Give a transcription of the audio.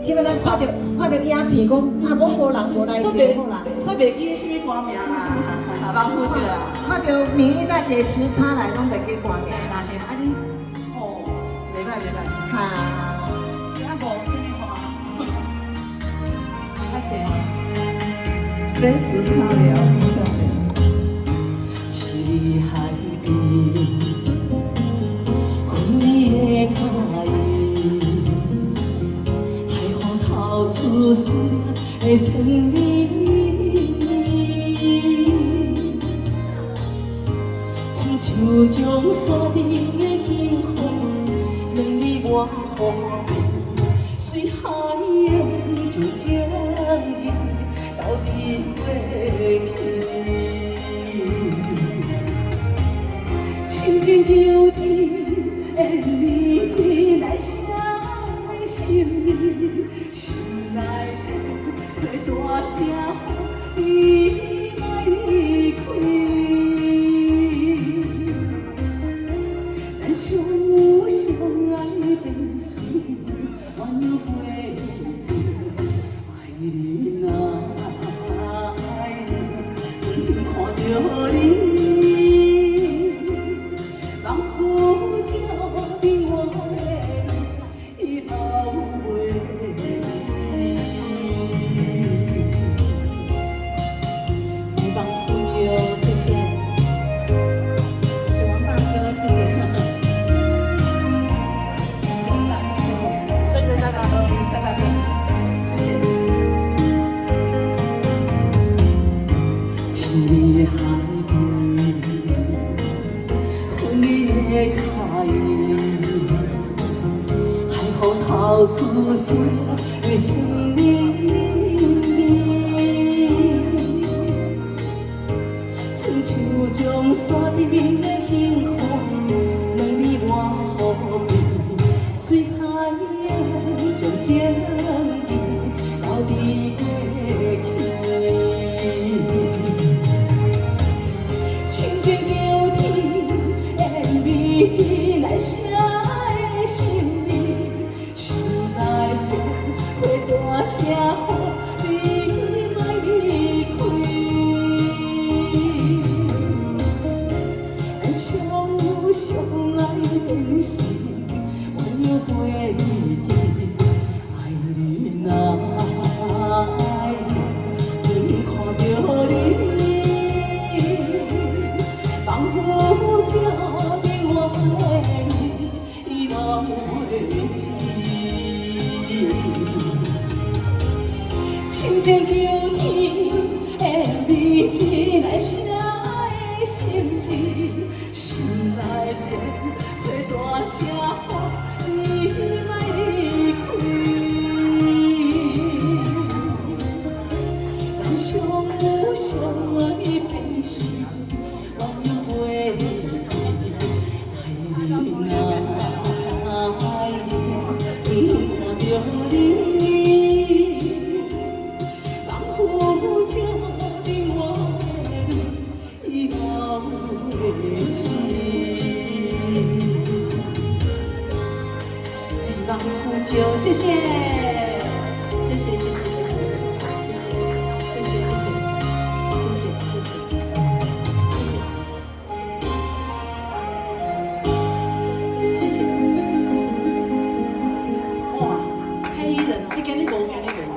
即摆咱看到影片讲，啊，我无人无来招好啦，所以袂记什么歌名啦，望夫姐啦。看到明玉大姐时差来，拢袂记歌名嘿啦嘿啦，啊你哦，袂歹袂歹，哈。啊无什么花，太谁啊？真时差了，七海边，薰衣的脚印，海风透出水的酸味，亲像将山顶的幸福，两你我互变，随海洋就这样到底过去。千千求天的你一来写的心意，心内这会大声呼你莫离开。咱相有相爱的心，愿有陪你，爱你若爱你，看着你。七海边，薰衣的脚印，海风透出水的酸味，亲像将山顶的幸福，两你我互变，随海洋将情意到底过去。千千求天的你一来写的心意，心内这会大声呼你莫离开。咱相有相爱的心，愿有陪你行。爱你若爱你，看着你。叫的我的你拢袂知，千千求天的你一来写的心意，心内这会大声呼你莫离开。咱相有相爱的心，愿有陪你。望夫酒，谢谢。